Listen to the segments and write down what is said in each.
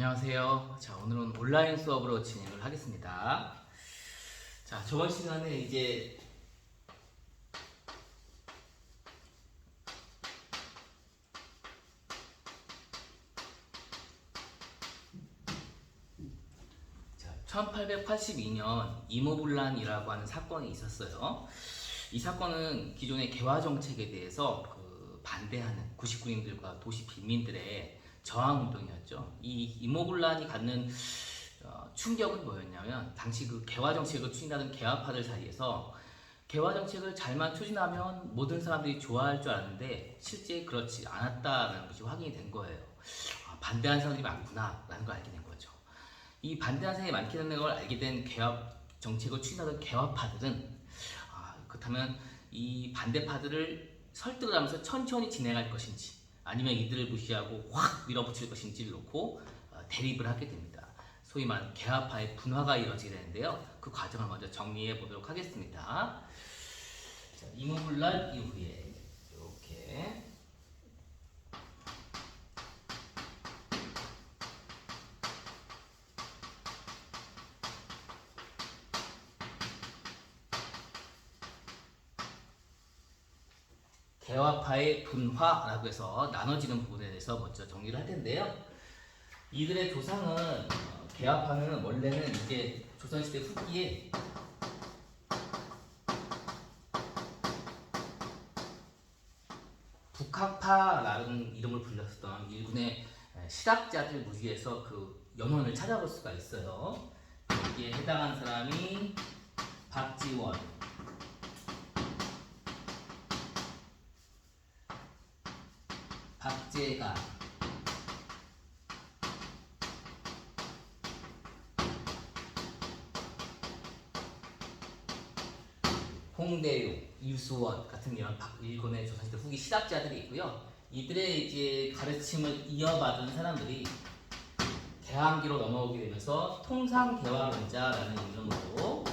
안녕하세요. 자, 오늘은 온라인 수업으로 진행을 하겠습니다. 자, 저번 시간에 이제 자, 1882년 이모군란이라고 하는 사건이 있었어요. 이 사건은 기존의 개화 정책에 대해서 반대하는 구식군인들과 도시 빈민들의 저항 운동이었죠. 이 이모군란이 갖는 충격은 뭐였냐면, 당시 그 개화 정책을 추진하던 개화파들 사이에서 개화 정책을 잘만 추진하면 모든 사람들이 좋아할 줄 알았는데 실제 그렇지 않았다는 것이 확인이 된 거예요. 반대하는 사람들이 많구나라는 걸 알게 된 거죠. 이 반대하는 사람이 많다는 걸 알게 된 개화 정책을 추진하던 개화파들은 그렇다면 이 반대파들을 설득을 하면서 천천히 진행할 것인지, 아니면 이들을 무시하고 확 밀어붙일 것인지를 놓고 대립을 하게 됩니다. 소위 말하는 개화파의 분화가 이루어지게 되는데요. 그 과정을 먼저 정리해 보도록 하겠습니다. 자, 이모군란 이후에 이렇게 개화파의 분화라고 해서 나눠지는 부분에 대해서 먼저 정리를 할 텐데요. 이들의 조상은 개화파는 원래는 이제 조선시대 후기에 북학파라는 이름을 불렸었던 일군의 실학자들 무리에서 그 연원을 찾아볼 수가 있어요. 여기에 해당한 사람이 박지원, 박재가, 홍대용, 유수원 같은 이런 일본의 조선시대 후기 실학자들이 있고요. 이들의 이제 가르침을 이어받은 사람들이 개항기로 넘어오게 되면서 통상개화론자라는 이름으로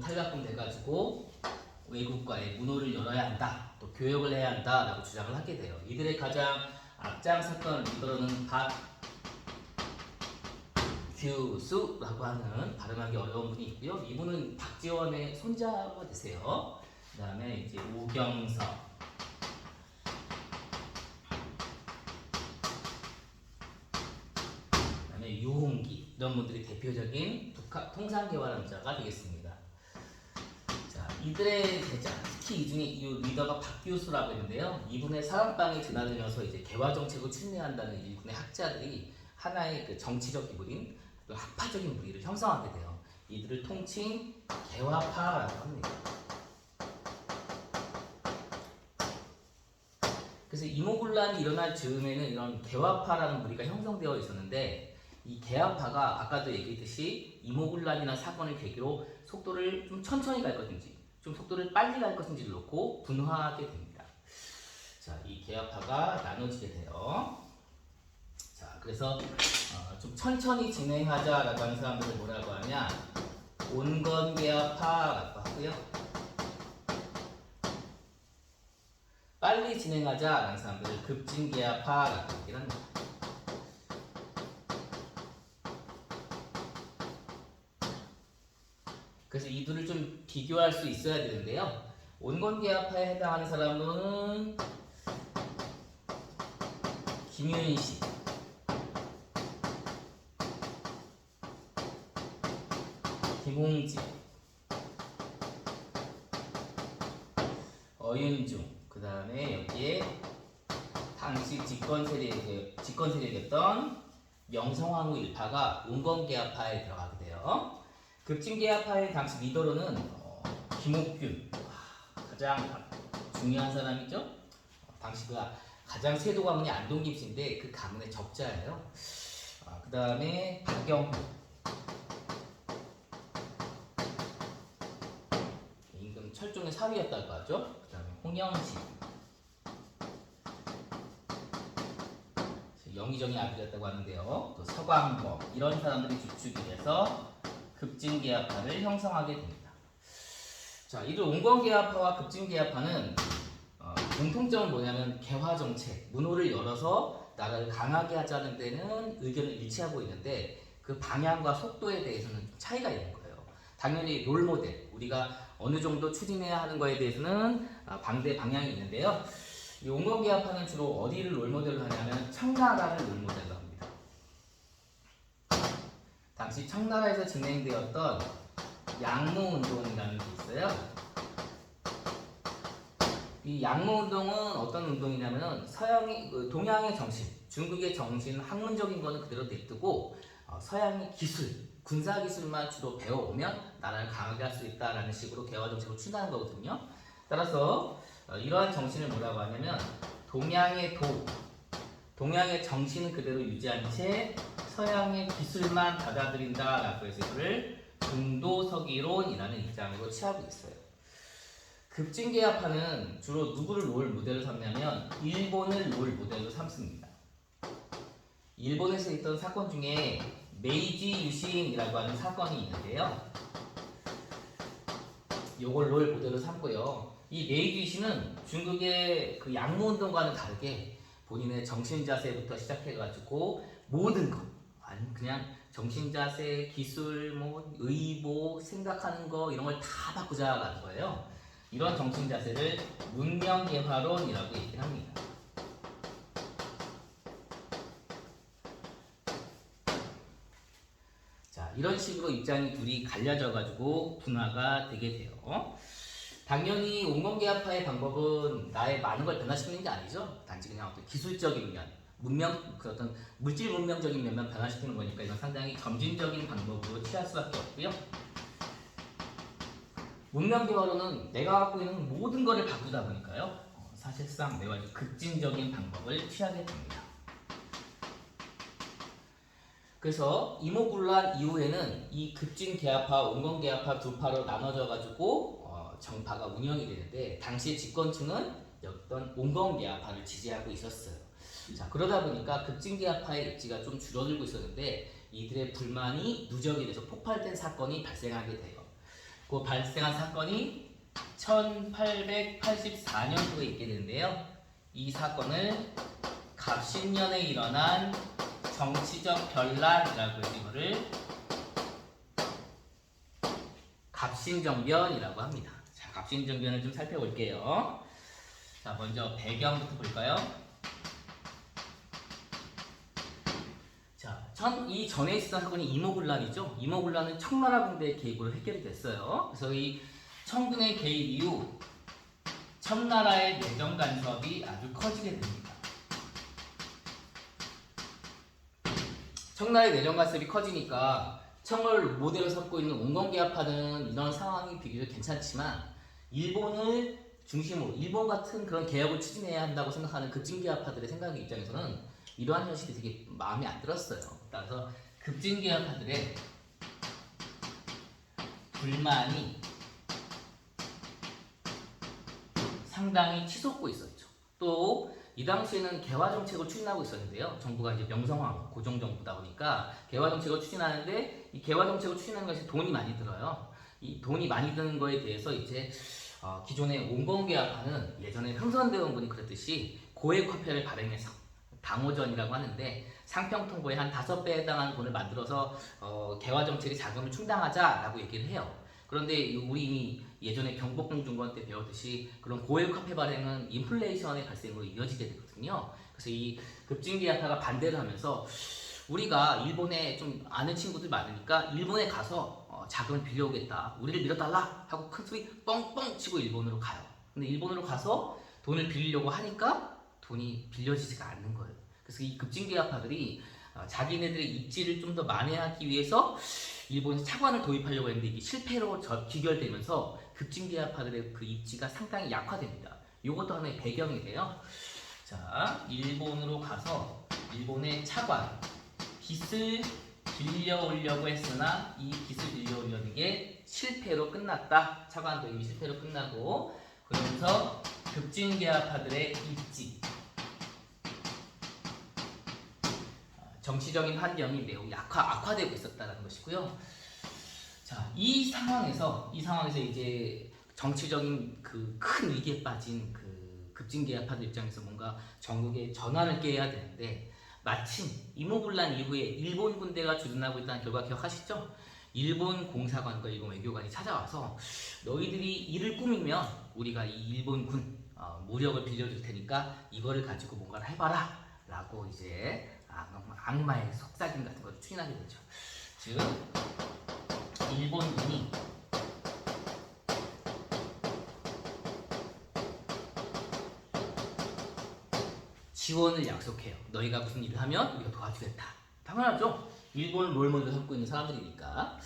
탈락금 돼가지고 외국과의 문호를 열어야 한다, 또 교역을 해야 한다라고 주장을 하게 돼요. 이들의 가장 앞장섰던 리더로는 박규수라고 하는 발음하기 어려운 분이 있고요. 이분은 박지원의 손자가 되세요. 그 다음에 이제 오경석, 그 다음에 유홍기, 이런 분들이 대표적인 통상개화론자가 되겠습니다. 자, 이들의 제자, 특히 이 중에 이 리더가 박규수라고 했는데요. 이분의 사랑방에 드나들면서 이제 개화 정책을 추진한다는 일군의 학자들이 하나의 그 정치적 기물인 또 학파적인 무리를 형성하게 돼요. 이들을 통칭 개화파라고 합니다. 그래서 이모군란이 일어날 즈음에는 이런 개화파라는 무리가 형성되어 있었는데, 이 개화파가 아까도 얘기했듯이 이모군란이나 사건을 계기로 속도를 좀 천천히 갈 것인지 좀 속도를 빨리 갈 것인지를 놓고 분화하게 됩니다. 자, 이 개화파가 나눠지게 돼요. 자, 그래서 좀 천천히 진행하자라고 하는 사람들을 뭐라고 하냐, 온건개화파라고 하고요. 빨리 진행하자라는 사람들을 급진개화파라고 얘기를 합니다. 그래서 이 둘을 좀 비교할 수 있어야 되는데요. 온건개화파에 해당하는 사람은 김윤식, 김홍지, 어윤중, 그 다음에 여기에 당시 집권 세력이었던 명성황후 일파가 온건개화파에 들어가게 돼요. 급진개화파의 당시 리더로는 김옥균, 가장 중요한 사람이죠. 당시 그 가장 세도 가문이 안동김 씨인데 그 가문의 적자예요. 그 다음에 박영호, 임금 철종의 사위였다고 하죠. 그 다음에 홍영시, 영의정의 아들이었다고 하는데요. 또 서광범, 이런 사람들이 주축이 돼서 급진개화파를 형성하게 됩니다. 자, 이들 온건계합화와 급진계합화는 공통점은 뭐냐면 개화 정책, 문호를 열어서 나라를 강하게 하자는 데는 의견을 일치하고 있는데 그 방향과 속도에 대해서는 좀 차이가 있는 거예요. 당연히 롤모델, 우리가 어느 정도 추진해야 하는 거에 대해서는 반대 방향이 있는데요. 이 온건계합화는 주로 어디를 롤모델로 하냐면 청나라를 롤모델로 합니다. 당시 청나라에서 진행되었던 양모운동이라는 게 있어요. 이 양모운동은 어떤 운동이냐면은 동양의 정신, 중국의 정신, 학문적인 거는 그대로 냅두고 서양의 기술, 군사 기술만 주로 배워오면 나라를 강하게 할 수 있다라는 식으로 개화 정책을 추진하는 거거든요. 따라서 이러한 정신을 뭐라고 하냐면 동양의 정신은 그대로 유지한 채 서양의 기술만 받아들인다라고 해서 이거를 중도서기론이라는 입장으로 취하고 있어요. 급진계합화는 주로 누구를 롤 모델로 삼냐면 일본을 롤 모델로 삼습니다. 일본에서 있던 사건 중에 메이지 유신이라고 하는 사건이 있는데요. 요걸 롤 모델로 삼고요. 이 메이지 유신은 중국의 그 양모운동과는 다르게 본인의 정신자세부터 시작해가지고 모든 것, 아니 그냥 정신자세, 기술, 뭐 의보, 생각하는 거 이런 걸 다 바꾸자라는 거예요. 이런 정신자세를 문명개화론이라고 얘기를 합니다. 자, 이런 식으로 입장이 둘이 갈려져가지고 분화가 되게 돼요. 당연히 온건계합화의 방법은 나의 많은 걸 변화시키는 게 아니죠. 단지 그냥 어떤 기술적인 면, 그 어떤 물질 문명적인 면만 변화시키는 거니까 이건 상당히 점진적인 방법으로 취할 수밖에 없고요. 문명개화론은 내가 갖고 있는 모든 것을 바꾸다 보니까요. 사실상 매우 아주 급진적인 방법을 취하게 됩니다. 그래서 이모군란 이후에는 이 급진계합화, 온건계합화 두 파로 나눠져 가지고 정파가 운영이 되는데 당시 집권층은 어떤 온건계합화를 지지하고 있었어요. 자, 그러다 보니까 급진계합화의 입지가 좀 줄어들고 있었는데 이들의 불만이 누적이 돼서 폭발된 사건이 발생하게 돼요. 그 발생한 사건이 1884년도에 있게 되는데요. 이 사건을 갑신년에 일어난 정치적 변란이라고 해서 이거를 갑신정변이라고 합니다. 자, 갑신정변을 좀 살펴볼게요. 자, 먼저 배경부터 볼까요? 자, 이 전에 있었던 사건이 이모군란이죠. 이모군란은 청나라 군대의 개입으로 해결이 됐어요. 그래서 이 청군의 개입 이후 청나라의 내정 간섭이 아주 커지게 됩니다. 청나라의 내정 간섭이 커지니까 청을 모델로 삼고 있는 온건계합화는 이런 상황이 비교적 괜찮지만 일본을 중심으로 일본 같은 그런 개혁을 추진해야 한다고 생각하는 급진계합화들의 생각의 입장에서는 이러한 현실이 되게 마음에 안 들었어요. 따라서 급진계합화들의 불만이 상당히 치솟고 있었죠. 또 이 당시에는 개화 정책을 추진하고 있었는데요. 정부가 이제 명성황후 고종정부다 보니까 개화 정책을 추진하는데 이 개화 정책을 추진하는 것이 돈이 많이 들어요. 이 돈이 많이 드는 거에 대해서 이제 기존의 온건계합화는 예전에 흥선대원군이 그랬듯이 고액화폐를 발행해서 당호전이라고 하는데 상평통보의 한 5배에 해당하는 돈을 만들어서 개화 정책의 자금을 충당하자라고 얘기를 해요. 그런데 우리 이미 예전에 경복궁 중건 때 배웠듯이 그런 고액 화폐 발행은 인플레이션의 발생으로 이어지게 되거든요. 그래서 이 급진계합화가 반대를 하면서 우리가 일본에 좀 아는 친구들 많으니까 일본에 가서 자금을 빌려오겠다, 우리를 밀어달라 하고 큰 소리 뻥뻥 치고 일본으로 가요. 근데 일본으로 가서 돈을 빌리려고 하니까 돈이 빌려지지가 않는 거예요. 그래서 이 급진계합화들이 자기네들의 입지를 좀 더 만회하기 위해서 일본에서 차관을 도입하려고 했는데 이게 실패로 귀결되면서 급진계합화들의 그 입지가 상당히 약화됩니다. 이것도 하나의 배경이 돼요. 자, 일본으로 가서 일본의 차관, 빚을 빌려오려고 했으나 이 빚을 빌려오려는 게 실패로 끝났다. 차관 도입이 실패로 끝나고 그러면서 급진계합화들의 입지, 정치적인 환경이 매우 악화되고 있었다는 것이고요. 자, 이 상황에서 이제 정치적인 그 큰 위기에 빠진 그 급진계합파들 입장에서 뭔가 전국의 전환을 깨야 되는데 마침 이모군란 이후에 일본 군대가 주둔하고 있다는 결과 기억하시죠? 일본 공사관과 일본 외교관이 찾아와서 너희들이 이를 꾸미면 우리가 이 일본군 무력을 빌려줄 테니까 이거를 가지고 뭔가를 해봐라 라고 이제 악마의 속삭임 같은 걸 추진하게 되죠. 즉 일본군이 지원을 약속해요. 너희가 무슨 일을 하면 우리가 도와주겠다. 당연하죠. 일본을 롤모델로 삼고 있는 사람들이니까.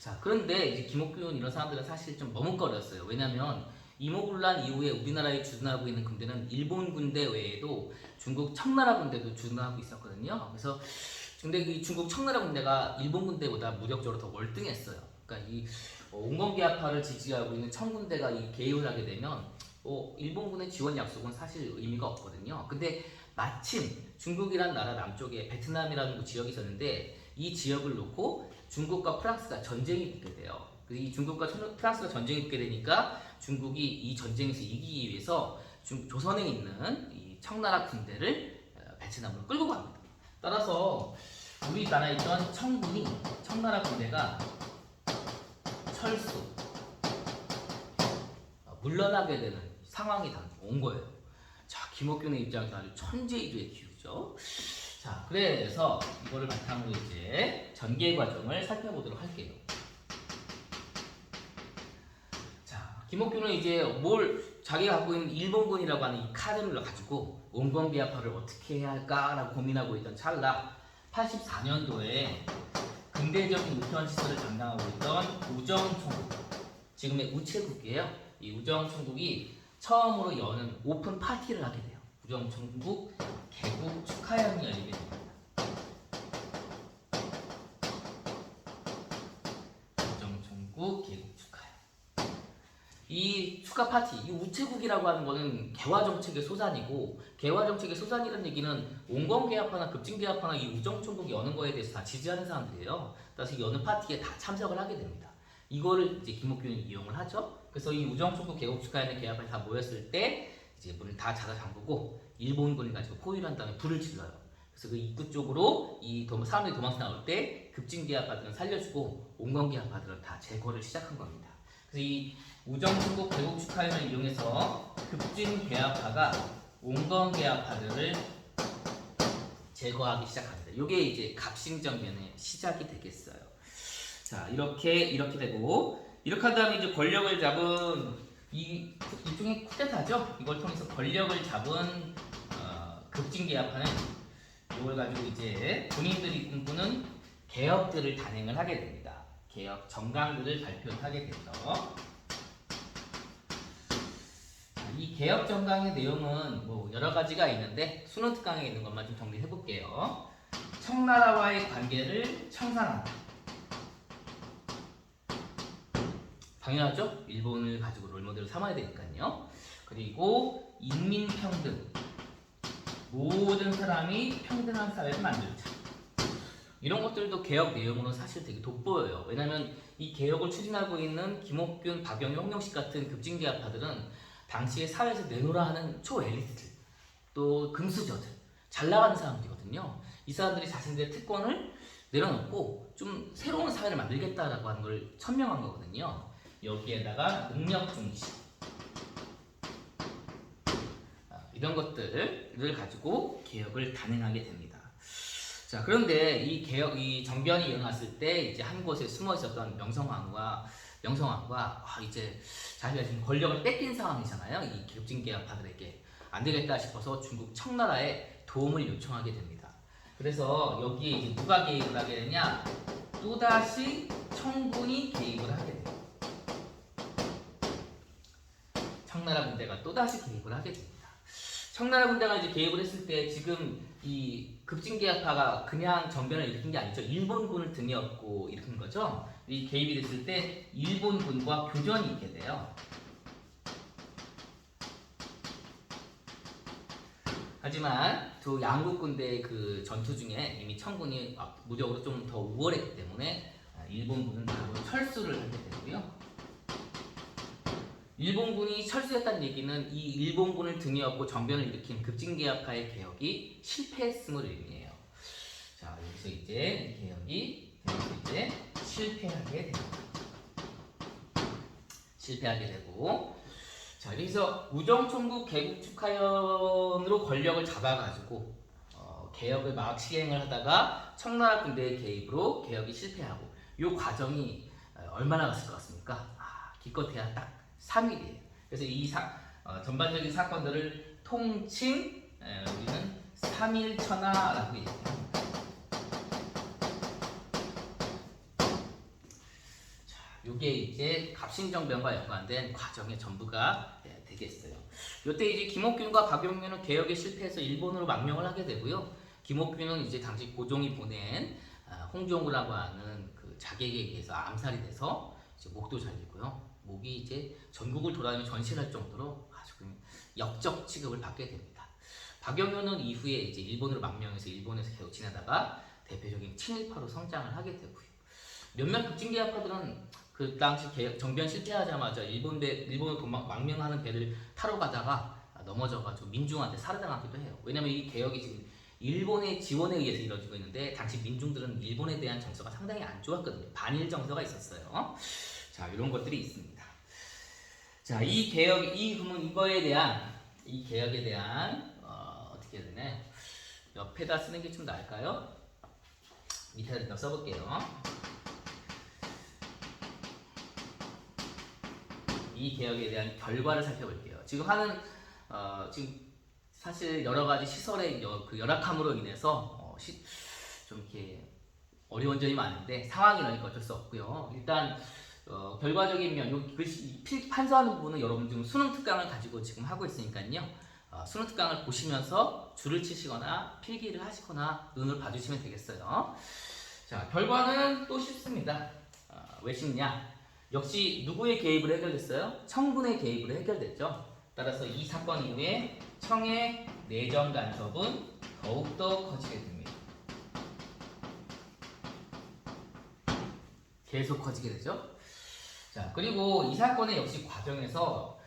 자, 그런데 이제 김옥균 이런 사람들은 사실 좀 머뭇거렸어요. 왜냐면 이모군란 이후에 우리나라에 주둔하고 있는 군대는 일본 군대 외에도 중국 청나라 군대도 주둔하고 있었거든요. 그래서 근데 이 중국 청나라 군대가 일본 군대보다 무력적으로 더 월등했어요. 그러니까 이 온건계합파를 지지하고 있는 청군대가 이 개입을 하게 되면 일본군의 지원 약속은 사실 의미가 없거든요. 근데 마침 중국이란 나라 남쪽에 베트남이라는 지역이 있었는데 이 지역을 놓고 중국과 프랑스가 전쟁이 붙게 돼요. 이 중국과 프랑스가 전쟁이 붙게 되니까 중국이 이 전쟁에서 이기기 위해서 조선에 있는 이 청나라 군대를 베트남으로 끌고 갑니다. 따라서 우리나라에 있던 청나라 군대가 철수, 물러나게 되는 상황이 온 거예요. 자, 김옥균의 입장에서 아주 천재이주의 기우죠. 자, 그래서 이거를 바탕으로 이제 전개 과정을 살펴보도록 할게요. 자, 김옥균은 이제 자기가 갖고 있는 일본군이라고 하는 이 카드를 가지고 온건계합파를 어떻게 해야 할까라고 고민하고 있던 찰나 84년도에 근대적인 우편 시설을 담당하고 있던 우정총국, 지금의 우체국이에요. 이 우정총국이 처음으로 여는 오픈 파티를 하게 돼요. 우정총국 개국 축하회를 열리게 됩니다. 우정총국 개국 축하회. 이 축하 파티, 이 우체국이라고 하는 거는 개화정책의 소산이고, 개화정책의 소산이라는 얘기는 온건계합파나 급진계합파나 이 우정총국이 여는 거에 대해서 다 지지하는 사람들이에요. 따라서 여는 파티에 다 참석을 하게 됩니다. 이거를 이제 김옥균이 이용을 하죠. 그래서 이 우정총국 개국 축하회는 계합파에 다 모였을 때 이제 문을 다 닫아 잠그고 일본군을 가지고 포위를 한 다음에 불을 질러요. 그래서 그 입구 쪽으로 사람들이 도망쳐 나올 때 급진계합파들은 살려주고 온건계합파들은 다 제거를 시작한 겁니다. 그래서 이 우정총국 개국 축하회를 이용해서 급진계합파가 온건계합파들을 제거하기 시작합니다. 이게 이제 갑신정변의 시작이 되겠어요. 자, 이렇게 되고, 이렇게 한 다음에 이제 권력을 잡은 일종의 쿠데타죠. 이걸 통해서 권력을 잡은 급진계합파는 이걸 가지고 이제 본인들이 꿈꾸는 개혁들을 단행을 하게 됩니다. 개혁 정강들을 발표하게 되죠. 이 개혁 정강의 내용은 여러 가지가 있는데 수능 특강에 있는 것만 좀 정리해 볼게요. 청나라와의 관계를 청산한다. 당연하죠. 일본을 가지고 롤모델을 삼아야 되니까요. 그리고 인민평등, 모든 사람이 평등한 사회를 만들자. 이런 것들도 개혁 내용으로 사실 되게 돋보여요. 왜냐하면 이 개혁을 추진하고 있는 김옥균, 박영희, 홍영식 같은 급진계합파들은 당시에 사회에서 내놓으라 하는 초엘리트들, 또 금수저들, 잘 나가는 사람들이거든요. 이 사람들이 자신들의 특권을 내려놓고 좀 새로운 사회를 만들겠다라고 하는 걸 천명한 거거든요. 여기에다가 능력 중시, 이런 것들을 가지고 개혁을 단행하게 됩니다. 자, 그런데 이 정변이 일어났을 때 이제 한 곳에 숨어 있었던 명성황과 이제 자기가 지금 권력을 뺏긴 상황이잖아요. 이 급진계합파들에게 안 되겠다 싶어서 중국 청나라에 도움을 요청하게 됩니다. 그래서 여기에 이제 누가 개입을 하게 되냐? 또다시 청군이 개입을 하게 돼요. 청나라 군대가 또다시 개입을 하게 됩니다. 청나라 군대가 이제 개입을 했을 때 지금 이 급진계합파가 그냥 정변을 일으킨 게 아니죠. 일본군을 등에 업고 일으킨 거죠. 이 개입이 됐을 때 일본군과 교전이 있게 돼요. 하지만 두 양국 군대의 그 전투 중에 이미 청군이 무력으로 좀 더 우월했기 때문에 일본군은 바로 철수를 하게 되고요. 일본군이 철수했다는 얘기는 이 일본군을 등에 업고 정변을 일으킨 급진개혁파의 개혁이 실패했음을 의미해요. 자, 여기서 이제 개혁이 이제 실패하게 되고, 자, 여기서 우정총국 개국축하연으로 권력을 잡아가지고 개혁을 막 시행을 하다가 청나라 군대의 개입으로 개혁이 실패하고, 이 과정이 얼마나 갔을 것 같습니까? 기껏해야 딱 3일이에요. 그래서 이 전반적인 사건들을 통칭 우리는 3.1천하라고 얘기합니다. 자, 이게 이제 갑신정변과 연관된 과정의 전부가 되겠어요. 이때 이제 김옥균과 박용균은 개혁에 실패해서 일본으로 망명을 하게 되고요. 김옥균은 이제 당시 고종이 보낸 홍종우라고 하는 그 자객에 의해서 암살이 돼서 이제 목도 잘리고요. 목이 이제 전국을 돌아다니며 전시를 할 정도로 아주 역적 취급을 받게 됩니다. 박영효는 이후에 이제 일본으로 망명해서 일본에서 계속 지내다가 대표적인 친일파로 성장을 하게 되고요. 몇몇 급진개혁파들은 그 당시 정변 실패하자마자 일본으로 망명하는 배를 타러 가다가 넘어져가지고 민중한테 살해당하기도 해요. 왜냐면 이 개혁이 지금 일본의 지원에 의해서 이루어지고 있는데, 당시 민중들은 일본에 대한 정서가 상당히 안 좋았거든요. 반일 정서가 있었어요. 자, 이런 것들이 있습니다. 자, 이 개혁에 대한 어떻게 해야 되나요? 옆에다 쓰는 게 좀 나을까요? 밑에다 써볼게요. 이 개혁에 대한 결과를 살펴볼게요. 지금 지금 사실 여러 가지 시설의 그 열악함으로 인해서 좀 이렇게 어려운 점이 많은데, 상황이 나니까 어쩔 수 없고요. 일단 결과적인 면, 요 글씨 판서하는 부분은 여러분 지금 수능 특강을 가지고 지금 하고 있으니까요. 수능 특강을 보시면서 줄을 치시거나 필기를 하시거나 눈을 봐주시면 되겠어요. 자, 결과는 또 쉽습니다. 왜 쉽냐? 역시 누구의 개입으로 해결됐어요? 청군의 개입으로 해결됐죠. 따라서 이 사건 이후에 청의 내정 간섭은 더욱더 커지게 됩니다. 계속 커지게 되죠. 자, 그리고 이 사건의 역시 과정에서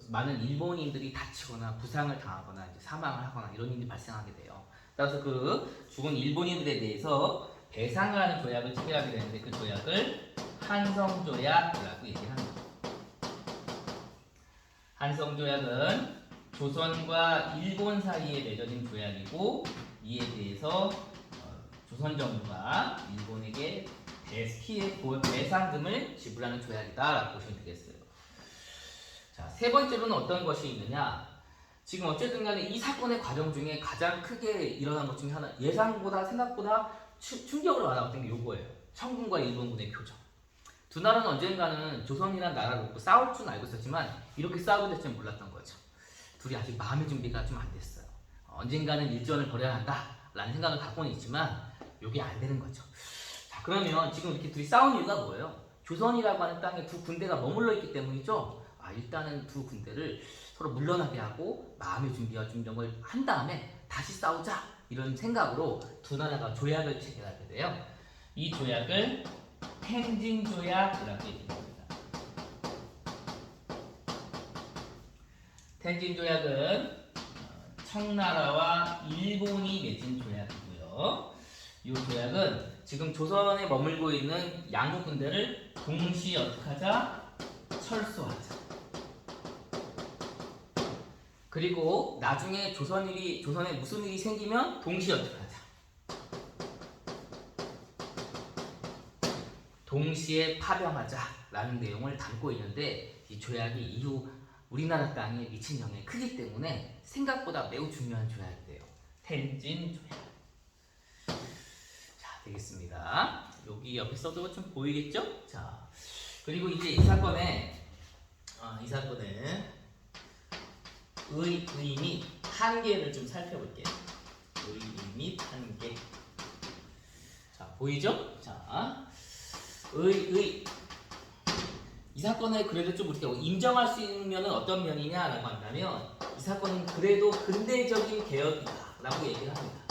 많은 일본인들이 다치거나 부상을 당하거나 이제 사망을 하거나 이런 일이 발생하게 돼요. 따라서 그 죽은 일본인들에 대해서 배상을 하는 조약을 체결하게 되는데, 그 조약을 한성조약이라고 얘기합니다. 한성조약은 조선과 일본 사이에 맺어진 조약이고, 이에 대해서 조선 정부가 일본에게 피해 배상금을 지불하는 조약이다라고 보시면 되겠어요. 자, 세 번째로는 어떤 것이 있느냐? 지금 어쨌든 간에 이 사건의 과정 중에 가장 크게 일어난 것 중에 하나, 생각보다 충격을 받아왔던 게 요거예요. 청군과 일본군의 교정. 두 나라는 언젠가는 조선이라는 나라를 놓고 싸울 줄 알고 있었지만 이렇게 싸우게 될 줄은 몰랐던 거죠. 둘이 아직 마음의 준비가 좀 안 됐어요. 언젠가는 일전을 벌여야 한다라는 생각을 갖고는 있지만 이게 안 되는 거죠. 자, 그러면 지금 이렇게 둘이 싸운 이유가 뭐예요? 조선이라고 하는 땅에 두 군대가 머물러 있기 때문이죠. 일단은 두 군대를 서로 물러나게 하고 마음의 준비와 준비를 한 다음에 다시 싸우자, 이런 생각으로 두 나라가 조약을 체결하게 돼요. 이 조약을 텐진 조약이라고 얘기합니다. 텐진 조약은 청나라와 일본이 맺은 조약이고요. 이 조약은 지금 조선에 머물고 있는 양우 군대를 동시에 어떻게 하자? 철수하자. 그리고 나중에 조선에 무슨 일이 생기면 동시에 어떻게 하자? 동시에 파병하자라는 내용을 담고 있는데, 이 조약이 이후 우리나라 땅에 미친 영향이 크기 때문에 생각보다 매우 중요한 조약이 돼요. 텐진 조약. 자, 되겠습니다. 여기 옆에 써도 좀 보이겠죠? 자, 그리고 이제 이 사건의 의 및 한계를 좀 살펴볼게요. 의 및 한계. 자, 보이죠? 자, 이 사건을 그래도 좀 우리가 인정할 수 있는 면은 어떤 면이냐라고 한다면, 이 사건은 그래도 근대적인 개혁이다라고 얘기를 합니다.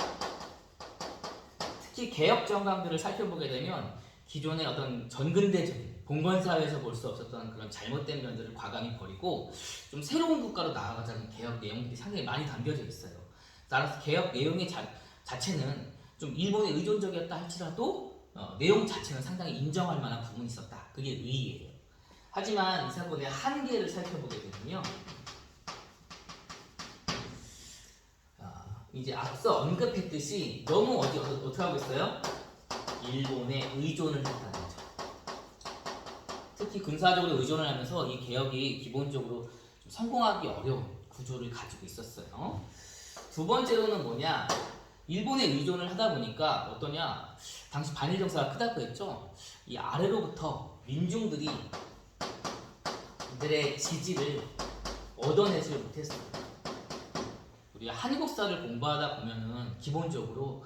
특히 개혁 정강들을 살펴보게 되면 기존의 어떤 전근대적인 봉건 사회에서 볼 수 없었던 그런 잘못된 면들을 과감히 버리고 좀 새로운 국가로 나아가자는 개혁 내용들이 상당히 많이 담겨져 있어요. 따라서 개혁 내용의 자체는 좀 일본에 의존적이었다 할지라도 내용 자체는 상당히 인정할 만한 부분이 있었다. 그게 의의예요. 하지만 이 사건의 한계를 살펴보게 되면요. 이제 앞서 언급했듯이 너무 어떻게 하고 있어요? 일본에 의존을 했다는 거죠. 특히 군사적으로 의존을 하면서 이 개혁이 기본적으로 좀 성공하기 어려운 구조를 가지고 있었어요. 두 번째로는 뭐냐? 일본에 의존을 하다 보니까 어떠냐? 당시 반일 정사가 크다고 했죠. 이 아래로부터 민중들이 이들의 지지를 얻어내지 못했어요. 우리가 한국사를 공부하다 보면은 기본적으로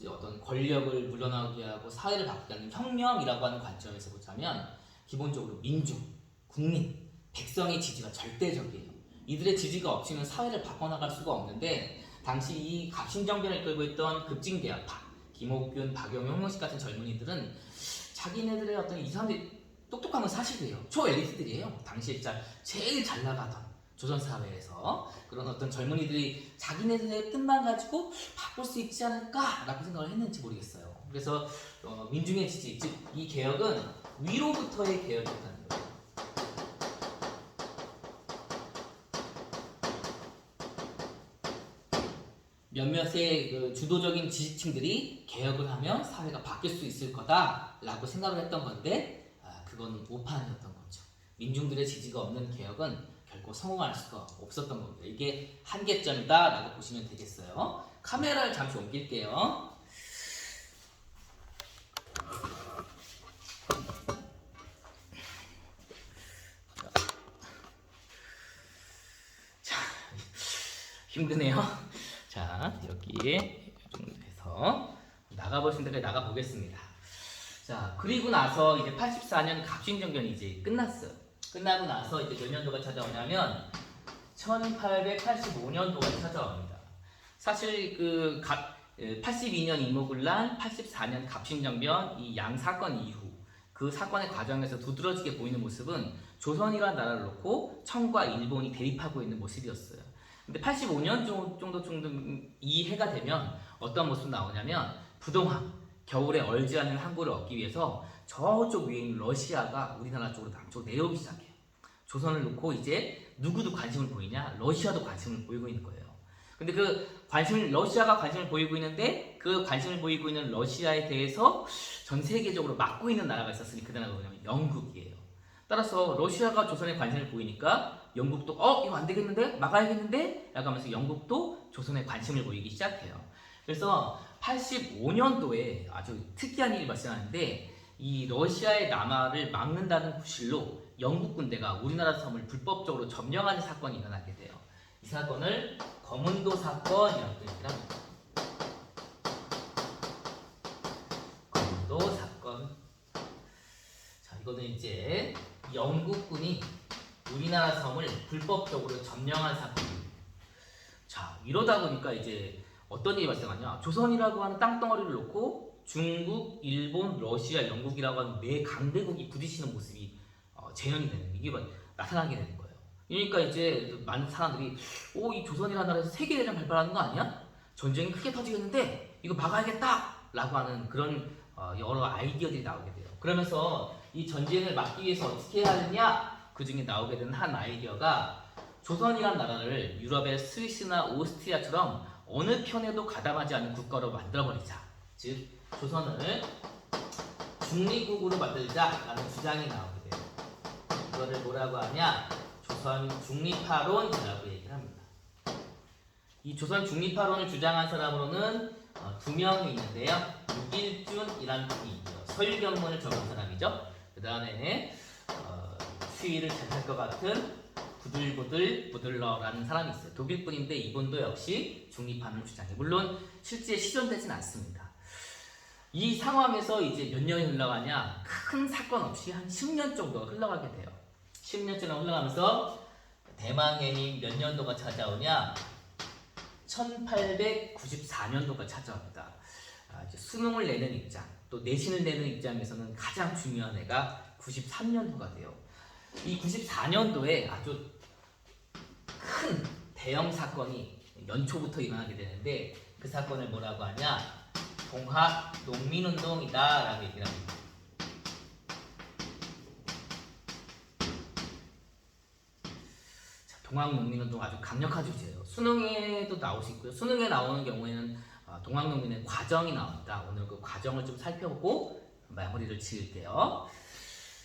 어떤 권력을 물러나게 하고 사회를 바꾸게 하는 혁명이라고 하는 관점에서 보자면 기본적으로 민중, 국민, 백성의 지지가 절대적이에요. 이들의 지지가 없이는 사회를 바꿔나갈 수가 없는데 당시 이 갑신정변을 끌고 있던 급진개혁파, 김옥균, 박영용, 홍영식 같은 젊은이들은 자기네들의 어떤 이 사람들이 똑똑한 건 사실이에요. 초엘리트들이에요. 당시에 진짜 제일 잘 나가던 조선사회에서 그런 어떤 젊은이들이 자기네들의 뜻만 가지고 바꿀 수 있지 않을까라고 생각을 했는지 모르겠어요. 그래서 민중의 지지, 즉 이 개혁은 위로부터의 개혁이었다는 거예요. 몇몇의 그 주도적인 지지층들이 개혁을 하면 사회가 바뀔 수 있을 거다라고 생각을 했던 건데 그건 오판이었던 거죠. 민중들의 지지가 없는 개혁은 결코 성공할 수가 없었던 겁니다. 이게 한계점이다라고 보시면 되겠어요. 카메라를 잠시 옮길게요. 자, 힘드네요. 자, 여기에 이 정도 해서 나가보신 데까지 나가보겠습니다. 자, 그리고 나서 이제 84년 갑신정변이 이제 끝났어요. 끝나고 나서 이제 몇 년도가 찾아오냐면 1885년도가 찾아옵니다. 사실 그 82년 이모군란, 84년 갑신정변 이 양 사건 이후 그 사건의 과정에서 두드러지게 보이는 모습은 조선이라는 나라를 놓고 청과 일본이 대립하고 있는 모습이었어요. 근데 85년 정도 이 해가 되면 어떤 모습이 나오냐면 부동항, 겨울에 얼지 않는 항구를 얻기 위해서 저쪽 위에 있는 러시아가 우리나라 쪽으로 남쪽으로 내려오기 시작해요. 조선을 놓고 이제 누구도 관심을 보이냐? 러시아도 관심을 보이고 있는 거예요. 근데 러시아가 관심을 보이고 있는데 그 관심을 보이고 있는 러시아에 대해서 전 세계적으로 막고 있는 나라가 있었으니 그 나라가 뭐냐면 영국이에요. 따라서 러시아가 조선에 관심을 보이니까 영국도 이거 안 되겠는데? 막아야겠는데? 라고 하면서 영국도 조선에 관심을 보이기 시작해요. 그래서 85년도에 아주 특이한 일이 발생하는데 이 러시아의 남하를 막는다는 구실로 영국 군대가 우리나라 섬을 불법적으로 점령하는 사건이 일어나게 돼요. 이 사건을 거문도 사건이라고 얘기를 합니다. 거문도 사건. 자, 이거는 이제 영국군이 우리나라 섬을 불법적으로 점령한 사건입니다. 자, 이러다 보니까 이제 어떤 일이 발생하냐? 조선이라고 하는 땅덩어리를 놓고 중국, 일본, 러시아, 영국이라고 하는 네 강대국이 부딪히는 모습이 재현이 되는 이게 나타나게 되는 거예요. 그러니까 이제 많은 사람들이 이 조선이라는 나라에서 세계대전 발발하는 거 아니야? 전쟁이 크게 터지겠는데 이거 막아야겠다! 라고 하는 그런 여러 아이디어들이 나오게 돼요. 그러면서 이 전쟁을 막기 위해서 어떻게 해야 하느냐? 그 중에 나오게 되는 한 아이디어가 조선이라는 나라를 유럽의 스위스나 오스트리아처럼 어느 편에도 가담하지 않는 국가로 만들어버리자. 즉 조선을 중립국으로 만들자라는 주장이 나오게 돼요. 이거를 뭐라고 하냐? 조선 중립파론이라고 얘기를 합니다. 이 조선 중립파론을 주장한 사람으로는 두 명이 있는데요. 육일준이라는 분이 있죠. 서유경문을 적은 사람이죠. 그 다음에 추위를 잘 탈 것 같은 부들부들 부들러라는 사람이 있어요. 독일 분인데 이분도 역시 중립파론을 주장해요. 물론 실제 실현되진 않습니다. 이 상황에서 이제 몇 년이 흘러가냐? 큰 사건 없이 한 10년 정도 흘러가게 돼요. 10년쯤 흘러가면서 대망의 몇 년도가 찾아오냐? 1894년도가 찾아옵니다. 이제 수능을 내는 입장, 또 내신을 내는 입장에서는 가장 중요한 해가 93년도가 돼요. 이 94년도에 아주 큰 대형 사건이 연초부터 일어나게 되는데 그 사건을 뭐라고 하냐? 동학 농민운동이다 라고 얘기를 합니다. 자, 동학 농민운동 아주 강력한 주제예요. 수능에도 나올 수 있고요. 수능에 나오는 경우에는 동학 농민의 과정이 나옵니다. 오늘 그 과정을 좀 살펴보고 마무리를 지을게요.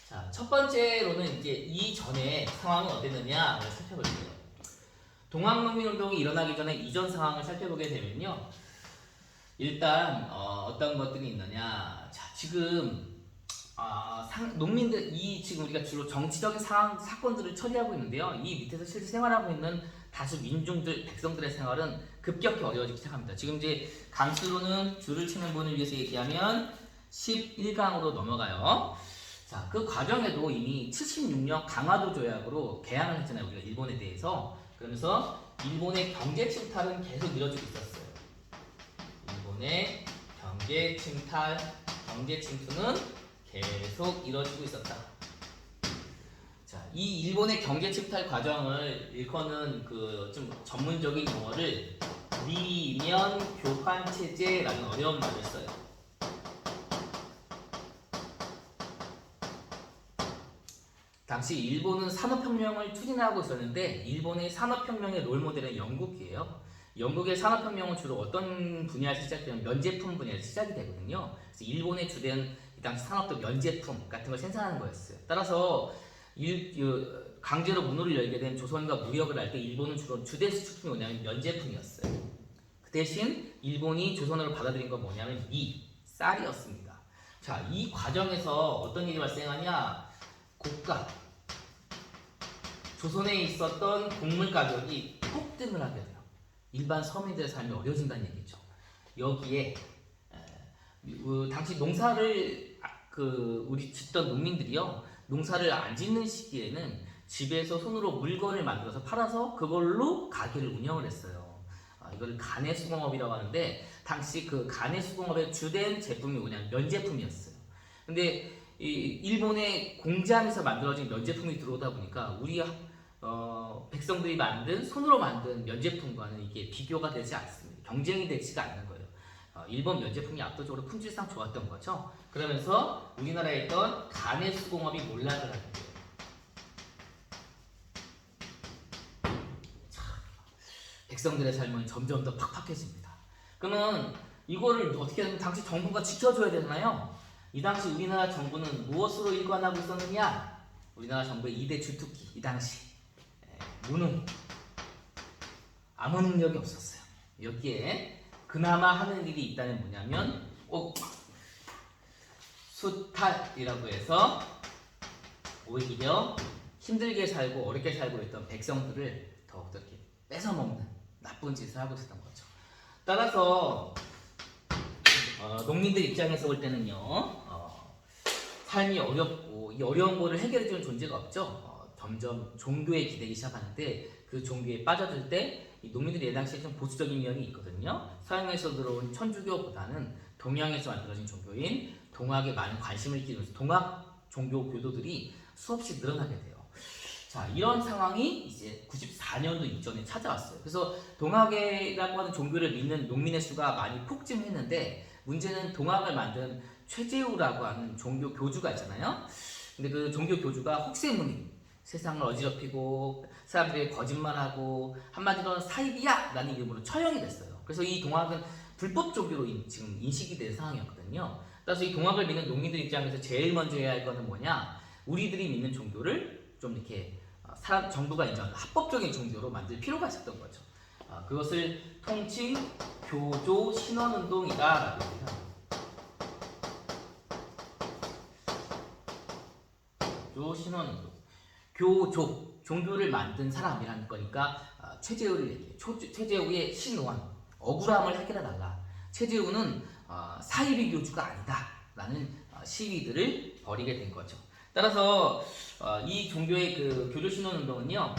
자, 첫 번째로는 이제 이전에 상황은 어땠느냐를 살펴볼게요. 동학농민운동이 일어나기 전에 이전 상황을 살펴보게 되면요. 일단 어떤 것들이 있느냐. 자, 지금 농민들 지금 우리가 주로 정치적인 사건들을 처리하고 있는데요. 이 밑에서 실제 생활하고 있는 다수 민중들, 백성들의 생활은 급격히 어려워지기 시작합니다. 지금 이제 강수로는 줄을 치는 분을 위해서 얘기하면 11강으로 넘어가요. 자, 그 과정에도 이미 76년 강화도 조약으로 개항을 했잖아요. 우리가 일본에 대해서. 그러면서 일본의 경제 침탈은 계속 이뤄지고 있었어요. 일본의 경제 침탈, 경제 침투는 계속 이뤄지고 있었다. 자, 이 일본의 경제 침탈 과정을 일컫는 그 좀 전문적인 용어를 미면 교환 체제라는 어려운 말을 써요. 당시 일본은 산업혁명을 추진하고 있었는데 일본의 산업혁명의 롤모델은 영국이에요. 영국의 산업혁명은 주로 어떤 분야에서 시작되면 면제품 분야에서 시작이 되거든요. 그래서 일본의 주된 이 당시 산업도 면제품 같은 걸 생산하는 거였어요. 따라서 강제로 문호를 열게 된 조선과 무역을 할 때 일본은 주로 주된 수출품이 뭐냐면 면제품이었어요. 그 대신 일본이 조선으로 받아들인 건 뭐냐면 쌀이었습니다. 자, 이 과정에서 어떤 일이 발생하냐? 고가, 조선에 있었던 곡물 가격이 폭등을 하게 돼요. 일반 서민들의 삶이 어려워진다는 얘기죠. 여기에 당시 농사를 우리 짓던 농민들이요, 농사를 안 짓는 시기에는 집에서 손으로 물건을 만들어서 팔아서 그걸로 가게를 운영을 했어요. 이걸 가내수공업이라고 하는데 당시 그 가내수공업의 주된 제품이 뭐냐면 면제품이었어요. 근데 이 일본의 공장에서 만들어진 면제품이 들어오다 보니까 우리 백성들이 만든 손으로 만든 면제품과는 이게 비교가 되지 않습니다. 경쟁이 되지가 않는 거예요. 일본 면제품이 압도적으로 품질상 좋았던 거죠. 그러면서 우리나라에 있던 가내수공업이 몰락을 하게 돼요. 자, 백성들의 삶은 점점 더 팍팍해집니다. 그러면 이거를 어떻게든 당시 정부가 지켜줘야 되잖아요. 이 당시 우리나라 정부는 무엇으로 일관하고 있었느냐? 우리나라 정부의 2대 주특기, 이 당시 무능, 아무 능력이 없었어요. 여기에 그나마 하는 일이 있다면 뭐냐면 수탈이라고 해서 오히려 힘들게 살고 어렵게 살고 있던 백성들을 더욱더 이렇게 뺏어먹는 나쁜 짓을 하고 있었던 거죠. 따라서 농민들 입장에서 볼 때는요, 삶이 어렵고 이 어려운 거를 해결해주는 존재가 없죠. 점점 종교에 기대기 시작하는데 그 종교에 빠져들 때 이 농민들이 이 당시에 좀 보수적인 면이 있거든요. 서양에서 들어온 천주교보다는 동양에서 만들어진 종교인 동학에 많은 관심을 기울이면서 동학 종교 교도들이 수없이 늘어나게 돼요. 자, 이런 상황이 이제 94년도 이전에 찾아왔어요. 그래서 동학이라고 하는 종교를 믿는 농민의 수가 많이 폭증했는데 문제는 동학을 만든 최재우라고 하는 종교 교주가 있잖아요. 근데 그 종교 교주가 혹세무니, 세상을 어지럽히고 사람들에게 거짓말하고 한마디로 사이비야 라는 이름으로 처형이 됐어요. 그래서 이 동학은 불법 종교로 지금 인식이 된 상황이었거든요. 따라서 이 동학을 믿는 농민들 입장에서 제일 먼저 해야 할 거는 뭐냐? 우리들이 믿는 종교를 좀 이렇게 정부가 인정하는 합법적인 종교로 만들 필요가 있었던 거죠. 그것을 통칭 교조 신원운동이다라고 합니다. 교조 신원운동. 교조, 종교를 만든 사람이라는 거니까 최재우를 얘기해. 최재우의 신원, 억울함을 해결해달라. 최재우는 사이비 교주가 아니다라는 시위들을 벌이게 된 거죠. 따라서 이 종교의 그 교조 신원 운동은요,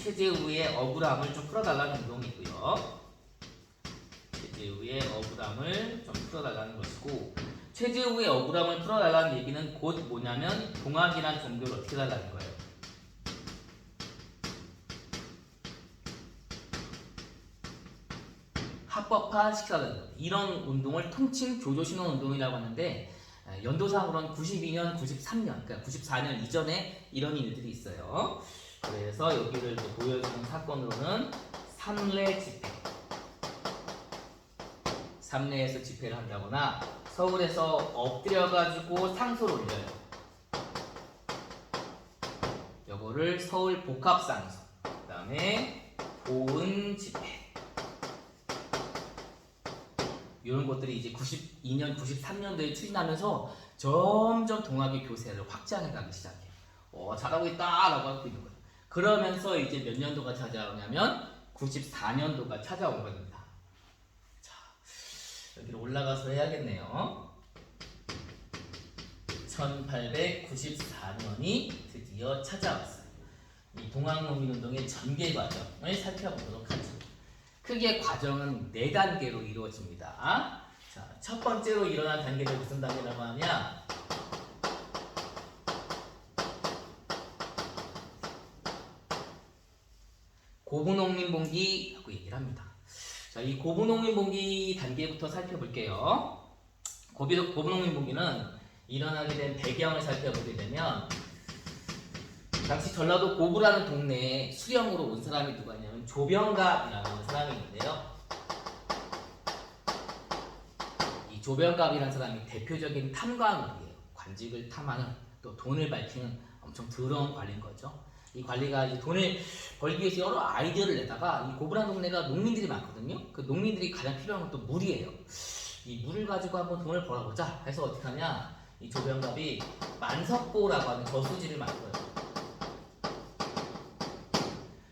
최재우의 억울함을 좀 풀어달라는 운동이고요. 최재우의 억울함을 좀 풀어달라는 것이고, 최재우의 억울함을 풀어달라는 얘기는 곧 뭐냐면 동학이란 종교를 어떻게 달라는 거예요. 합법화 시켜달라는 거예요. 이런 운동을 통칭 조조신원 운동이라고 하는데 연도상으로는 92년, 93년, 그러니까 94년 이전에 이런 일들이 있어요. 그래서 여기를 보여주는 사건으로는 삼례 집회, 삼례에서 집회를 한다거나 서울에서 엎드려가지고 상소를 올려요. 요거를 서울 복합상소, 그 다음에 보은 집회, 이런 것들이 이제 92년, 93년도에 추진하면서 점점 동학의 교세를 확장해 가기 시작해요. 잘하고 있다라고 하고 있는 거예요. 그러면서 이제 몇 년도가 찾아오냐면 94년도가 찾아온 겁니다. 자, 여기로 올라가서 해야겠네요. 1894년이 드디어 찾아왔어요. 이 동학농민운동의 전개 과정을 살펴보도록 하죠. 크게 과정은 4단계로 이루어집니다. 자, 첫 번째로 일어난 단계를 무슨 단계라고 하냐? 고부농민봉기라고 얘기를 합니다. 자, 이 고부농민봉기 단계부터 살펴볼게요. 고부농민봉기는 일어나게 된 배경을 살펴보게 되면 당시 전라도 고부라는 동네에 수령으로 온 사람이 누가 있냐면 조병갑이라는 사람이 있는데요. 이 조병갑이라는 사람이 대표적인 탐관원이에요. 관직을 탐하는, 또 돈을 밝히는 엄청 더러운 관리인 거죠. 이 관리가 이제 돈을 벌기 위해서 여러 아이디어를 내다가 이 고부라는 동네가 농민들이 많거든요. 그 농민들이 가장 필요한 건 또 물이에요. 이 물을 가지고 한번 돈을 벌어보자 해서 어떻게 하냐, 이 조병갑이 만석고라고 하는 저수지를 만들어요.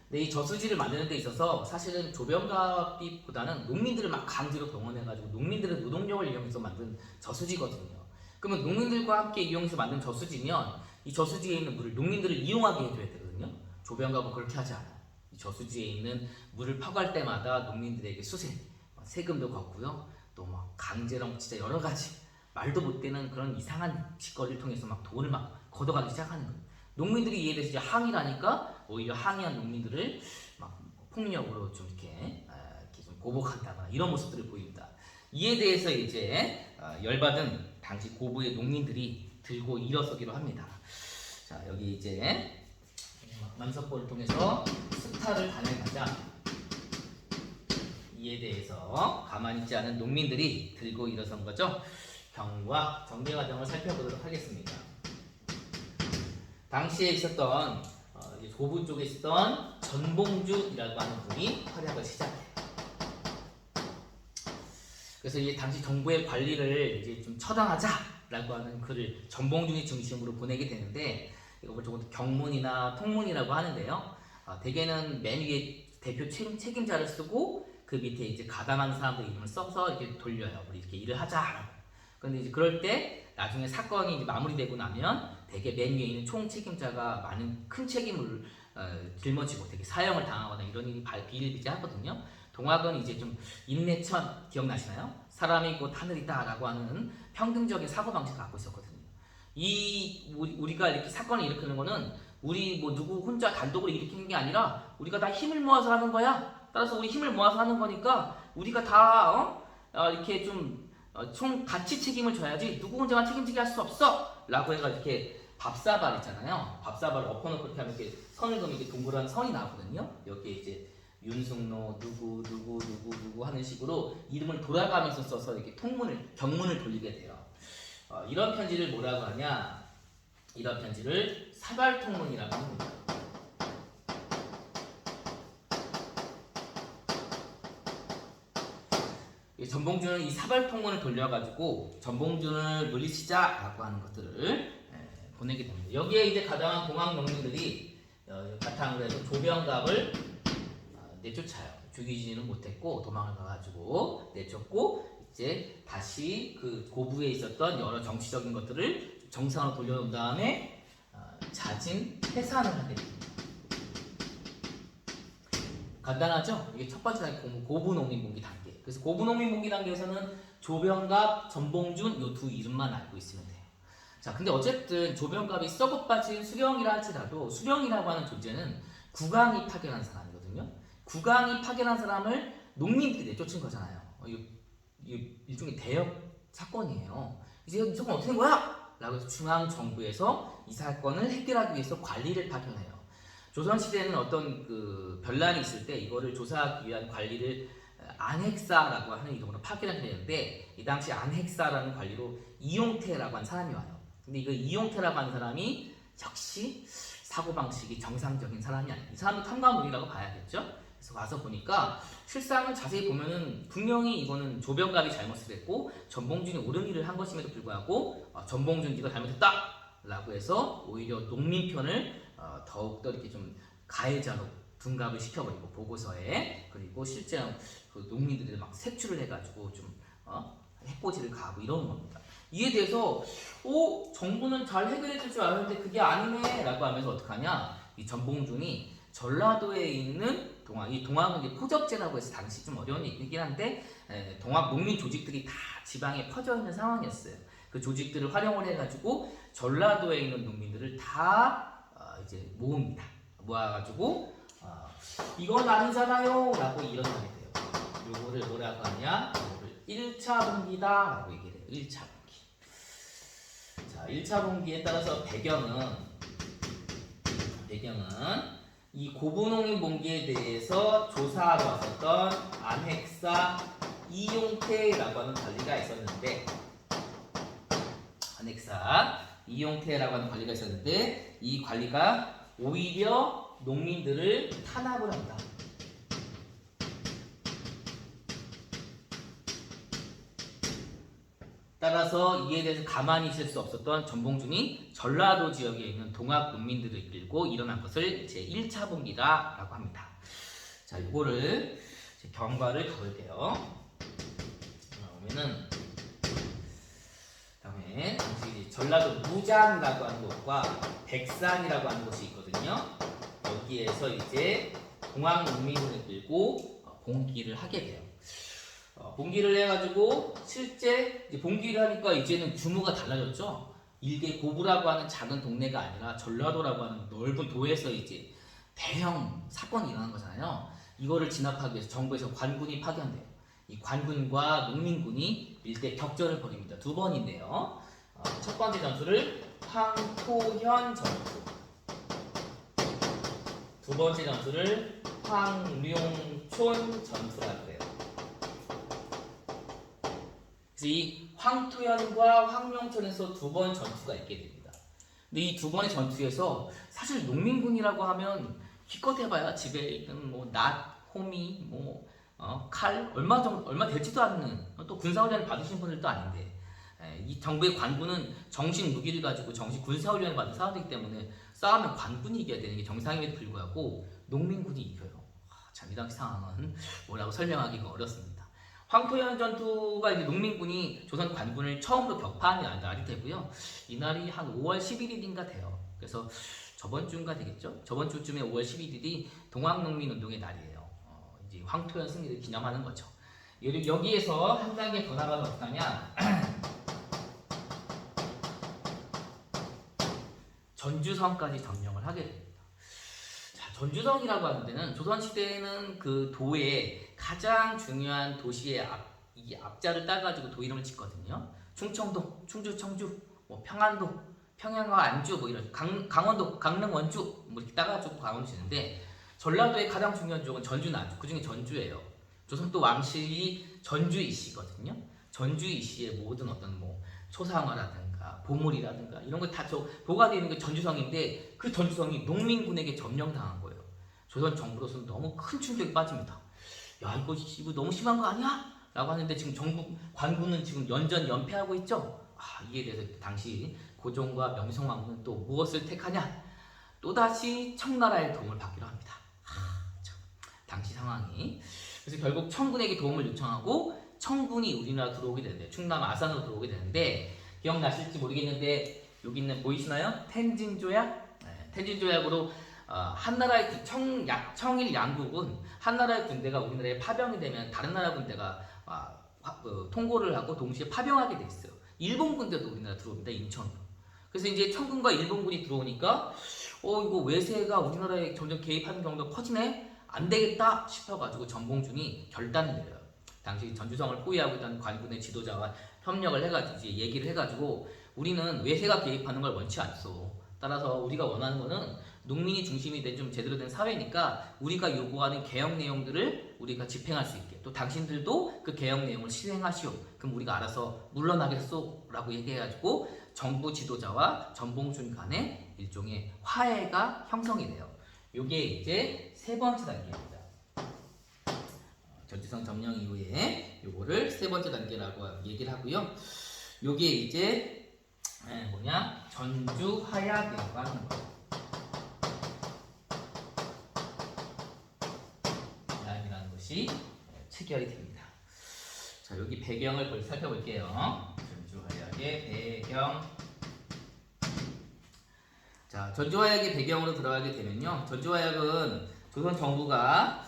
근데 이 저수지를 만드는 데 있어서 사실은 조병갑보다는 농민들을 막 강제로 동원해가지고 농민들의 노동력을 이용해서 만든 저수지거든요. 그러면 농민들과 함께 이용해서 만든 저수지면 이 저수지에 있는 물을 농민들을 이용하게 해줘야 되거든요. 조병갑은 그렇게 하지 않아요. 이 저수지에 있는 물을 퍼갈 때마다 농민들에게 수세, 세금도 걷고요. 또 막 강제로 진짜 여러 가지 말도 못 되는 그런 이상한 짓거리를 통해서 막 돈을 막 걷어가기 시작하는 거예요. 농민들이 이에 대해서 이제 항의를 하니까 오히려 항의한 농민들을 막 폭력으로 좀 이렇게 좀 보복한다거나 이런 모습들을 보입니다. 이에 대해서 이제 열받은 당시 고부의 농민들이 들고 일어서기로 합니다. 자, 여기 이제 만석고를 통해서 스타를 단행하자. 이에 대해서 가만히 있지 않은 농민들이 들고 일어선 거죠. 경과 전개 과정을 살펴보도록 하겠습니다. 당시에 있었던 고부 쪽에 있었던 전봉주이라고 하는 분이 활약을 시작해요. 그래서 이제 당시 정부의 관리를 이제 좀 처당하자라고 하는 글을 전봉준이 중심으로 보내게 되는데, 이걸 조금 경문이나 통문이라고 하는데요. 대개는 맨 위에 대표 책임자를 쓰고 그 밑에 이제 가담한 사람들 이름을 써서 이렇게 돌려요. 우리 이렇게 일을 하자라고. 그런데 이제 그럴 때 나중에 사건이 이제 마무리되고 나면 대개 맨 위에 있는 총 책임자가 많은 큰 책임을 짊어지고 되게 사형을 당하거나 이런 일이 비일비재하거든요. 동학은 이제 좀 인내천 기억나시나요? 사람이 곧 하늘이다라고 하는 평등적인 사고방식을 갖고 있었거든요. 우리가 이렇게 사건을 일으키는 거는 우리 뭐 누구 혼자 단독으로 일으키는 게 아니라 우리가 다 힘을 모아서 하는 거야. 따라서 우리 힘을 모아서 하는 거니까 우리가 다 이렇게 좀 총 같이 책임을 져야지 누구 혼자만 책임지게 할 수 없어 라고 해가 이렇게 밥사발 있잖아요. 밥사발을 엎어놓고 이렇게 하면 이렇게 선을 그으면 이렇게 동그란 선이 나오거든요. 여기에 이제 윤숙노 누구 하는 식으로 이름을 돌아가면서 써서 이렇게 경문을 돌리게 돼요. 이런 편지를 뭐라고 하냐? 이런 편지를 사발통문이라고 합니다. 전봉준은 이 사발통문을 돌려가지고 전봉준을 물리치자라고 하는 것들을 보내게 됩니다. 여기에 이제 가담한 동학 농민들이 바탕으로 해서 조병갑을 내쫓아요. 죽이지는 못했고 도망을 가가지고 내쫓고 이제 다시 그 고부에 있었던 여러 정치적인 것들을 정상으로 돌려놓은 다음에 자진 해산을 하게 됩니다. 간단하죠? 이게 첫 번째 단계 고부농민봉기 단계. 그래서 고부농민봉기 단계에서는 조병갑, 전봉준 요 두 이름만 알고 있으면 돼요. 자, 근데 어쨌든 조병갑이 썩어 빠진 수령이라 할지라도 수령이라고 하는 존재는 국왕이 파견한 사람이거든요. 국왕이 파견한 사람을 농민들이 내쫓은 거잖아요. 이 일종의 대역 사건이에요. 이제 이 사건 어떻게 된 거야? 라고 해서 중앙 정부에서 이 사건을 해결하기 위해서 관리를 파견해요. 조선시대에는 어떤 그 변란이 있을 때 이거를 조사하기 위한 관리를 안핵사라고 하는 이름으로 파견을 되는데, 이 당시 안핵사라는 관리로 이용태라고 하는 사람이 와요. 근데 이거 이용태라고 하는 사람이 역시 사고방식이 정상적인 사람이 아니에요. 이 사람도 탐관오리라고 봐야겠죠? 그래서 와서 보니까 실상을 자세히 보면은 분명히 이거는 조병갑이 잘못을 했고 전봉준이 옳은 일을 한 것임에도 불구하고 전봉준 네가 잘못했다! 라고 해서 오히려 농민 편을 더욱더 이렇게 좀 가해자로 둔갑을 시켜버리고 보고서에, 그리고 실제 그 농민들을 막 색출을 해가지고 좀 해코지를 가하고 이러는 겁니다. 이에 대해서 정부는 잘 해결해줄 줄 알았는데 그게 아니네 라고 하면서 어떡하냐, 이 전봉준이 전라도에 있는 이 동학은 이제 포적제라고 해서 당시 좀 어려운 얘기긴 한데 동학 농민 조직들이 다 지방에 퍼져 있는 상황이었어요. 그 조직들을 활용을 해가지고 전라도에 있는 농민들을 다 이제 모읍니다. 모아가지고 이건 아니잖아요 라고 일어나게 돼요. 요거를 뭐라고 하냐, 요거를 1차 분기다 라고 얘기를 해요. 1차 분기. 자, 1차 분기에 따라서 배경은 이 고분홍인 봉기에 대해서 조사하러 왔었던 안핵사 이용태라고 하는 관리가 있었는데, 이 관리가 오히려 농민들을 탄압을 한다. 따라서 이에 대해서 가만히 있을 수 없었던 전봉준이 전라도 지역에 있는 동학 농민들을 이끌고 일어난 것을 제 1차 분기다라고 합니다. 자, 이거를 경과를 적을게요. 그러면은 다음에 당시 전라도 무장이라고 하는 곳과 백산이라고 하는 곳이 있거든요. 여기에서 이제 동학 농민을 이끌고 봉기를 하게 돼요. 봉기를 해가지고 실제 이제 봉기를 하니까 이제는 규모가 달라졌죠. 일개 고부라고 하는 작은 동네가 아니라 전라도라고 하는 넓은 도에서 이제 대형 사건이 일어난 거잖아요. 이거를 진압하기 위해서 정부에서 관군이 파견돼요. 이 관군과 농민군이 일대 격전을 벌입니다. 두 번인데요. 첫 번째 전투를 황토현 전투, 두 번째 전투를 황룡촌 전투라고 해요. 그래서 이 황토현과 황룡촌에서 두 번 전투가 있게 됩니다. 근데 이 두 번의 전투에서 사실 농민군이라고 하면 기껏 해봐야 집에 있는 뭐 낫, 호미, 칼 얼마 되지도 않는, 또 군사훈련을 받으신 분들도 아닌데, 이 정부의 관군은 정식 무기를 가지고 정식 군사훈련을 받은 사람이기 때문에 싸우면 관군이 이겨야 되는 게 정상임에도 불구하고 농민군이 이겨요. 참 이 당시 상황은 뭐라고 설명하기가 어렵습니다. 황토현 전투가 이제 농민군이 조선 관군을 처음으로 격파한 날이 되고요. 이날이 한 5월 11일인가 돼요. 그래서 저번 주인가 되겠죠? 저번 주쯤에 5월 11일이 동학농민운동의 날이에요. 이제 황토현 승리를 기념하는 거죠. 여기에서 한 단계 더 나가서 어떻게 하냐? 전주성까지 점령을 하게 됩니다. 자, 전주성이라고 하는 데는 조선시대에는 그 도에 가장 중요한 도시의 이 앞자를 따가지고 도 이름을 짓거든요. 충청도, 충주, 청주, 평안도, 평양과 안주, 이런 강원도, 강릉, 원주 이렇게 따가지고 강원도 짓는데, 전라도의 가장 중요한 지역은 전주나 안주, 그 중에 전주예요. 조선도 왕실이 전주 이씨거든요. 전주 이씨의 모든 어떤 초상화라든가 보물이라든가 이런 거 다 보가 되어 있는 게 전주성인데, 그 전주성이 농민군에게 점령당한 거예요. 조선 정부로서는 너무 큰 충격이 빠집니다. 야, 이거 너무 심한 거 아니야? 라고 하는데 지금 정부 관군은 지금 연패하고 있죠. 이에 대해서 당시 고종과 명성황후는 또 무엇을 택하냐? 또다시 청나라의 도움을 받기로 합니다. 참, 당시 상황이. 그래서 결국 청군에게 도움을 요청하고 청군이 우리나라 들어오게 되는데, 충남 아산으로 들어오게 되는데, 기억나실지 모르겠는데 여기 있는 보이시나요? 텐진조약? 네, 텐진조약으로 한나라의 청일 양국은 한나라의 군대가 우리나라에 파병이 되면 다른 나라 군대가 통고를 하고 동시에 파병하게 됐어요. 일본 군대도 우리나라 들어옵니다. 인천으로. 그래서 이제 청군과 일본군이 들어오니까 이거 외세가 우리나라에 점점 개입하는 경우가 커지네? 안 되겠다 싶어가지고 전봉준이 결단을 내려요. 당시 전주성을 포위하고 있던 관군의 지도자와 협력을 해가지고 이제 얘기를 해가지고 우리는 외세가 개입하는 걸 원치 않소. 따라서 우리가 원하는 거는 농민이 중심이 된 좀 제대로 된 사회니까 우리가 요구하는 개혁 내용들을 우리가 집행할 수 있게, 또 당신들도 그 개혁 내용을 실행하시오. 그럼 우리가 알아서 물러나겠소 라고 얘기해가지고 정부 지도자와 전봉준 간의 일종의 화해가 형성이 돼요. 요게 이제 세 번째 단계입니다. 전주성 점령 이후에 요거를 세 번째 단계라고 얘기를 하고요. 요게 이제 전주 화약이라고 하는 거예요. 화약이라는 것이 체결이 됩니다. 자, 여기 배경을 살펴볼게요. 전주 화약의 배경. 자, 전주 화약의 배경으로 들어가게 되면요. 전주 화약은 조선 정부가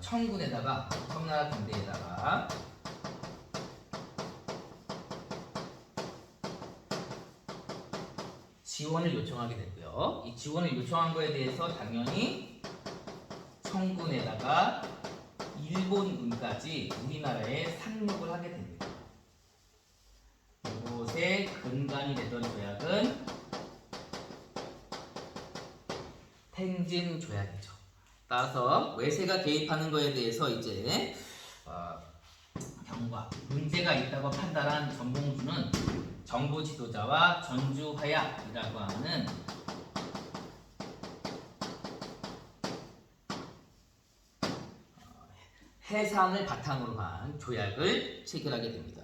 청군에다가 청나라 군대에다가 지원을 요청하게 됐고요. 이 지원을 요청한 거에 대해서 당연히 청군에다가 일본군까지 우리나라에 상륙을 하게 됩니다. 이곳에 근간이 되던 조약은 탱진 조약이죠. 따라서 외세가 개입하는 거에 대해서 이제 경과 문제가 있다고 판단한 전봉준은 정부 지도자와 전주 화약이라고 하는 해상을 바탕으로 한 조약을 체결하게 됩니다.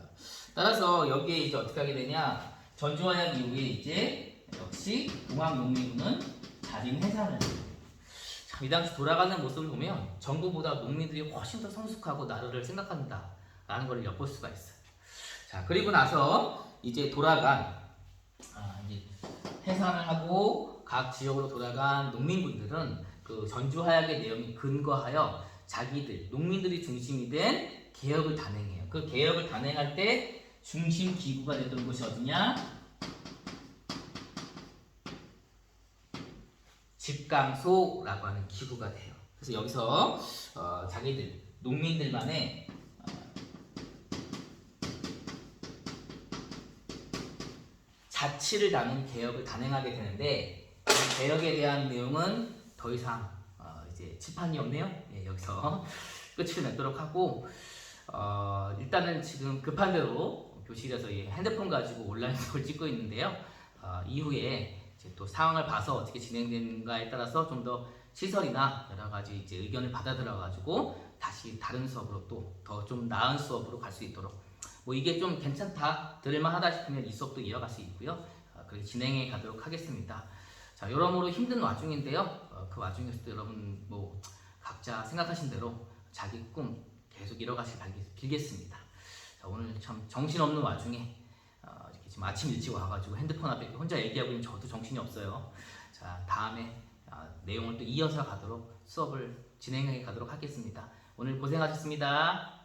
따라서 여기에 이제 어떻게 하게 되냐? 전주 화약 이후에 이제 역시 중앙농민군은 자진 해산을 합니다. 이 당시 돌아가는 모습을 보면 정부보다 농민들이 훨씬 더 성숙하고 나라를 생각한다 라는 걸 엿볼 수가 있어요. 자, 그리고 나서 이제 돌아간 이제 해산을 하고 각 지역으로 돌아간 농민군들은 그 전주 화약의 내용에 근거하여 자기들 농민들이 중심이 된 개혁을 단행해요. 그 개혁을 단행할 때 중심 기구가 됐던 곳이 어디냐? 집강소라고 하는 기구가 돼요. 그래서 여기서 자기들 농민들만의 자치를 담은 개혁을 단행하게 되는데 이 개혁에 대한 내용은 더 이상 이제 칠판이 없네요. 예, 여기서 끝을 맺도록 하고 일단은 지금 급한 대로 교실에서 핸드폰 가지고 온라인 수업을 찍고 있는데요. 이후에 이제 또 상황을 봐서 어떻게 진행되는가에 따라서 좀 더 시설이나 여러 가지 이제 의견을 받아 들어가지고 다시 다른 수업으로 또 더 좀 나은 수업으로 갈 수 있도록 뭐 이게 좀 괜찮다, 들을만하다 싶으면 이 수업도 이어갈 수 있고요. 그렇게 진행해 가도록 하겠습니다. 자, 여러모로 힘든 와중인데요. 그 와중에서도 여러분 뭐 각자 생각하신 대로 자기 꿈 계속 이뤄가시길 빌겠습니다. 자, 오늘 참 정신없는 와중에 이렇게 지금 아침 일찍 와가지고 핸드폰 앞에 혼자 얘기하고 있는 저도 정신이 없어요. 자, 다음에 내용을 또 이어서 가도록 수업을 진행해 가도록 하겠습니다. 오늘 고생하셨습니다.